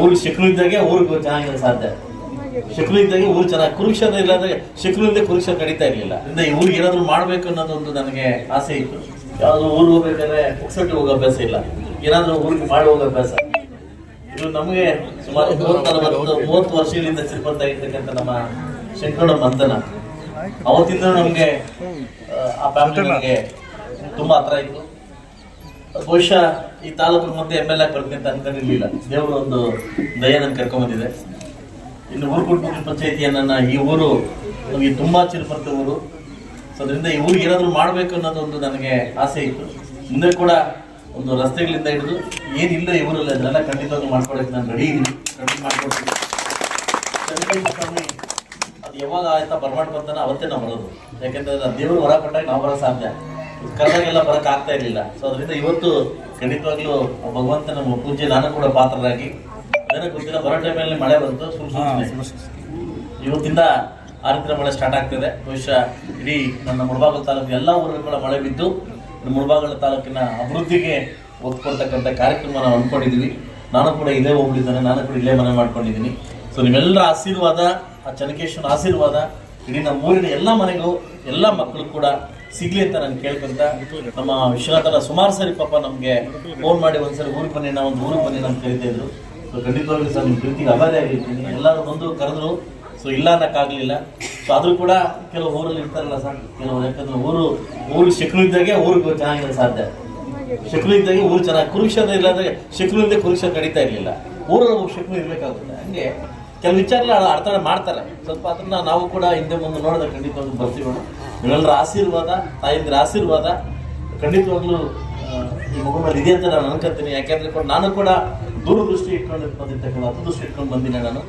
ಊರಿಗೆ ಶಕ್ರು ಇದ್ದಾಗೆ ಊರಿಗೆ ಚೆನ್ನಾಗಿರೋ ಸಾಧ್ಯ. ಶಕ್ರು ಇದ್ದಾಗೆ ಊರು ಚೆನ್ನಾಗಿ, ಕುರುಕ್ಷೇತ್ರ ಇಲ್ಲಾಂದ್ರೆ ಶಕ್ರು ಇಲ್ಲದೆ ಕುರುಕ್ಷೇತ್ರ ನಡೀತಾ ಇರಲಿಲ್ಲ. ಈ ಊರಿಗೆ ಏನಾದ್ರು ಮಾಡ್ಬೇಕು ಅನ್ನೋದೊಂದು ನನಗೆ ಆಸೆ ಇತ್ತು. ಯಾವ್ದು ಊರು ಹೋಗ್ಬೇಕಾದ್ರೆ ಪುಕ್ಸಟ್ಟಿ ಹೋಗೋ ಅಭ್ಯಾಸ ಇಲ್ಲ, ಏನಾದ್ರೂ ಊರಿಗೆ ಮಾಡಿ ಹೋಗೋ ಅಭ್ಯಾಸ. ಇದು ನಮಗೆ ಸುಮಾರು 30 ವರ್ಷಗಳಿಂದ ಚಿರಪತ್ತಾಗಿರ್ತಕ್ಕಂಥ ನಮ್ಮ ಶಂಕರಣ್ಣ ಮಂಥನ, ಅವತ್ತಿಂದ ನಮಗೆ ಆ ಫ್ಯಾಮಿಲಿ ನಮಗೆ ತುಂಬಾ ಹತ್ರ ಇತ್ತು. ಬಹುಶಃ ಈ ತಾಲೂಕು ಮತ್ತೆ MLA ಆಗಿ ಬರ್ತೀನಿ ಅಂತ ಅನ್ಕೊಂಡಿರ್ಲಿಲ್ಲ. ದೇವರು ಒಂದು ದಯ ನನ್ ಕರ್ಕೊಂಡ್ಬಂದಿದೆ. ಇನ್ನು ಊರುಕುಂಟೂರು ಪಂಚಾಯಿತಿಯನ್ನ ಈ ಊರು ನಮಗೆ ತುಂಬಾ ಚಿರಪತ್ತ ಊರು. ಸೊ ಅದರಿಂದ ಈ ಊರಿಗೆ ಏನಾದ್ರು ಮಾಡ್ಬೇಕು ಅನ್ನೋದೊಂದು ನನಗೆ ಆಸೆ ಇತ್ತು. ಮುಂದೆ ಕೂಡ ಒಂದು ರಸ್ತೆಗಳಿಂದ ಹಿಡಿದು ಏನಿಲ್ಲ ಈ ಊರಲ್ಲಿ ಅದನ್ನೆಲ್ಲ ಖಂಡಿತವಾಗಿ ಮಾಡ್ಕೊಡಕ್ಕೆ ನಾನು ರೆಡಿ ಇದ್ದೀನಿ, ರೆಡಿ ಮಾಡ್ಕೊಡ್ತೀನಿ. ಅದು ಯಾವಾಗ ಆಯ್ತಾ ಬರ್ಮಾಡ್ ಬರ್ತಾನೆ ಅವತ್ತೇ ನಾವು ಬರೋದು. ಯಾಕೆಂದ್ರೆ ದೇವರು ಹೊರ ಕೊಟ್ಟಾಗ ನಾವು ಬರೋ ಸಾಧ್ಯ, ಕರೆದಾಗೆಲ್ಲ ಬರಕ್ ಆಗ್ತಾ ಇರ್ಲಿಲ್ಲ. ಸೊ ಅದರಿಂದ ಇವತ್ತು ಖಂಡಿತವಾಗ್ಲೂ ಭಗವಂತ ನಮ್ಮ ಪೂಜೆ ನಾನು ಕೂಡ ಪಾತ್ರರಾಗಿ, ಅದೇನೋ ಗೊತ್ತಿಲ್ಲ ಬರೋ ಟೈಮಲ್ಲಿ ಮಳೆ ಬಂತು, ಇವತ್ತಿಂದ ಆರಿದ್ರ ಮಳೆ ಸ್ಟಾರ್ಟ್ ಆಗ್ತಿದೆ. ಬಹುಶಃ ಇಡೀ ನನ್ನ ಮುಳಬಾಗಿಲು ತಾಲೂಕಿನ ಎಲ್ಲ ಊರುಗಳ ಮಳೆ ಬಿದ್ದು ಮುಳಬಾಗಿಲು ತಾಲೂಕಿನ ಅಭಿವೃದ್ಧಿಗೆ ಒತ್ತು ಕೊಡ್ತಕ್ಕಂಥ ಕಾರ್ಯಕ್ರಮ ನಾವು ಅಂದ್ಕೊಂಡಿದ್ದೀವಿ. ನಾನು ಕೂಡ ಇಲ್ಲೇ ಹೋಗ್ಬಿಟ್ಟಿದ್ದೇನೆ, ನಾನು ಕೂಡ ಇಲ್ಲೇ ಮನೆ ಮಾಡ್ಕೊಂಡಿದ್ದೀನಿ. ಸೊ ನಿಮ್ಮೆಲ್ಲರ ಆಶೀರ್ವಾದ, ಆ ಚನ್ನಕೇಶ್ವರನ ಆಶೀರ್ವಾದ ಇಡೀ ನಮ್ಮ ಊರಿನ ಎಲ್ಲ ಮನೆಗೂ ಎಲ್ಲ ಮಕ್ಕಳು ಕೂಡ ಸಿಗ್ಲಿ ಅಂತ ನಾನು ಕೇಳ್ಕೊಂತ, ನಮ್ಮ ವಿಶ್ವನಾಥನ ಸುಮಾರು ಸರಿ ಪಾಪ ನಮ್ಗೆ ಫೋನ್ ಮಾಡಿ ಒಂದ್ಸರಿ ಊರಿಗೆ ಬನ್ನಿ, ನಾವು ಒಂದು ಊರಿಗೆ ಬನ್ನಿ ಅಂತ ಕರಿತಾ ಇದ್ರು. ಸೊ ಖಂಡಿತವಾಗ್ಲೂ ಸರ್ ನಿಮ್ಮ ಪ್ರೀತಿಗೆ ಅಭಾರಿ ಆಗಿರ್ತೀನಿ. ಎಲ್ಲರೂ ಬಂದು ಕರೆದ್ರು, ಸೊ ಇಲ್ಲ ಅನ್ನಕ್ಕಾಗಲಿಲ್ಲ. ಸೊ ಆದ್ರೂ ಕೂಡ ಕೆಲವು ಊರಲ್ಲಿ ಇರ್ತಾರಲ್ಲ ಸರ್, ಕೆಲವು ಯಾಕಂದ್ರೆ ಊರಿಗೆ ಶಕ್ರು ಇದ್ದಾಗೆ ಊರಿಗೆ ಚೆನ್ನಾಗಿರೋ ಸಾಧ್ಯ. ಶಕ್ರು ಇದ್ದಾಗೆ ಊರು ಚೆನ್ನಾಗಿ, ಕುರುಕ್ಷೇತ್ರ ಇಲ್ಲಾಂದ್ರೆ ಶಕ್ರು ಇಲ್ಲದೆ ಕುರುಕ್ಷೇತ್ರ ನಡೀತಾ ಇರಲಿಲ್ಲ. ಊರಲ್ಲಿ ಶಕ್ರು ಇರ್ಬೇಕಾಗುತ್ತೆ. ಹಂಗೆ ಕೆಲವು ವಿಚಾರಗಳು ಅರ್ಥ ಮಾಡ್ತಾರೆ. ಸ್ವಲ್ಪ ಅದನ್ನ ನಾವು ಕೂಡ ಹಿಂದೆ ಮುಂದೆ ನೋಡಿದ್ರೆ ಖಂಡಿತವಾಗ್ಲೂ ಬರ್ತೀವಿ. ನಿಮ್ಮೆಲ್ಲರ ಆಶೀರ್ವಾದ, ತಾಯಿಂದ್ರ ಆಶೀರ್ವಾದ ಖಂಡಿತವಾಗ್ಲೂ ಈ ಮಗು ಮೇಲೆ ಇದೆ ಅಂತ ನಾನು ಅನ್ಕೊಂತೀನಿ. ಯಾಕೆಂದ್ರೆ ನಾನು ಕೂಡ ದೂರದೃಷ್ಟಿ ಇಟ್ಕೊಂಡು ಬಂದಿರ್ತಕ್ಕಂಥ ದೃಷ್ಟಿ ಇಟ್ಕೊಂಡು ಬಂದಿನಿ. ನಾನು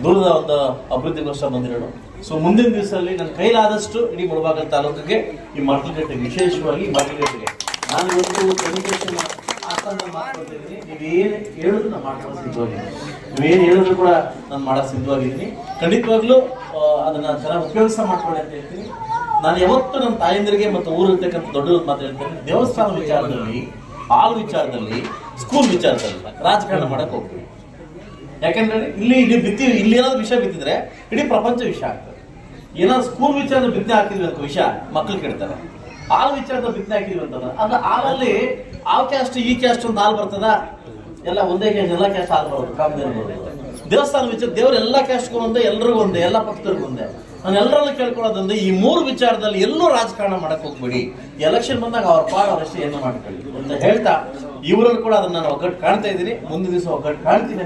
ದೂರದ ಒಂದು ಅಭಿವೃದ್ಧಿಗೋಸ್ಕರ ಬಂದಿರೋದು. ಸೊ ಮುಂದಿನ ದಿವಸದಲ್ಲಿ ನನ್ನ ಕೈಲಾದಷ್ಟು ಇಡೀ ಮುಳಬಾಗಿಲು ತಾಲೂಕಿಗೆ, ಈ ಮಟ್ಲಗಟ್ಟೆಗೆ, ವಿಶೇಷವಾಗಿ ಮಟ್ಲಗಟ್ಟೆಗೆ ನಾನು ಇವತ್ತು ಕಮ್ಯುನಿಕೇಶನ್ ಮಾಡ್ಕೊಳ್ತಿದ್ದೀನಿ. ನೀವೇನು ಹೇಳಿದ್ರು ನಾನು ಮಾಡ್ಕೊಳ್ಳೋ ಸಿದ್ಧವಾಗಿದ್ದೀನಿ, ನೀವೇನು ಹೇಳಿದ್ರು ಕೂಡ ನಾನು ಮಾಡೋ ಸಿದ್ಧವಾಗಿದ್ದೀನಿ. ಖಂಡಿತವಾಗ್ಲೂ ಅದನ್ನ ಚೆನ್ನಾಗಿ ಉಪಯೋಗಿಸ ಮಾಡ್ಕೊಳ್ಳಿ ಅಂತ ಹೇಳ್ತೀನಿ. ನಾನು ಯಾವತ್ತು ನನ್ನ ತಾಯಂದಿರಿಗೆ ಮತ್ತು ಊರಿರ್ತಕ್ಕಂಥ ದೊಡ್ಡ ಮಾತು ಹೇಳ್ತೇನೆ, ದೇವಸ್ಥಾನ ವಿಚಾರದಲ್ಲಿ, ಹಾಲ್ ವಿಚಾರದಲ್ಲಿ, ಸ್ಕೂಲ್ ವಿಚಾರದಲ್ಲಿ ರಾಜಕಾರಣ ಮಾಡಕ್ ಹೋಗ್ತೀವಿ. ಯಾಕಂದ್ರೆ ಇಲ್ಲಿ ಏನಾದ್ರು ವಿಷಯ ಬಿತ್ತಿದ್ರೆ ಇಡೀ ಪ್ರಪಂಚ ವಿಷಯ ಆಗ್ತದೆ. ಏನಾದ್ರು ಸ್ಕೂಲ್ ವಿಚಾರದ ಬಿತ್ತನೆ ಹಾಕಿದ್ವಿ ಅಂತ ವಿಷಯ ಮಕ್ಕಳು ಕೇಳ್ತಾರೆ. ಹಾಲ್ ವಿಚಾರದ ಬಿತ್ತನೆ ಹಾಕಿದ್ವಿ ಅಂತಂದ್ರೆ ಅದು ಹಾಲಲ್ಲಿ ಆ ಕ್ಯಾಸ್ಟ್ ಈ ಕ್ಯಾಸ್ಟ್ ಒಂದು ಹಾಲು ಬರ್ತದ, ಎಲ್ಲ ಒಂದೇ ಕ್ಯಾಸ್ಟ್, ಎಲ್ಲ ಕ್ಯಾಸ್ಟ್ ಹಾಲು ಬರೋದು ಕಾಮದೇ ಇರ್ಬೋದು. ದೇವಸ್ಥಾನ ವಿಚಾರ ದೇವ್ರ ಎಲ್ಲ ಕ್ಯಾಸ್ಟ್ಗೂ ಒಂದೇ, ಎಲ್ರಿಗೂ ಒಂದೇ, ಎಲ್ಲ ಪಕ್ಷದವ್ರಿಗೂ ಒಂದೇ. ನಾನು ಎಲ್ಲರಲ್ಲೂ ಕೇಳ್ಕೊಳ್ಳೋದಂದ್ರೆ ಈ 3 ವಿಚಾರದಲ್ಲಿ ಎಲ್ಲೂ ರಾಜಕಾರಣ ಮಾಡಕ್ ಹೋಗ್ಬೇಡಿ. ಎಲೆಕ್ಷನ್ ಬಂದಾಗ ಅವ್ರ ಪಾಡ ಅವರಷ್ಟೇ ಏನು ಮಾಡ್ಕೊಳ್ಳಿ ಅಂತ ಹೇಳ್ತಾ, ಇವರಲ್ಲಿ ಕೂಡ ಅದನ್ನ ನಾನು ಒಗ್ಗಟ್ಟು ಕಾಣ್ತಾ ಇದ್ದೀನಿ. ಮುಂದಿನ ದಿವಸ ಒಗ್ಗಟ್ಟು ಕಾಣ್ತೀನಿ.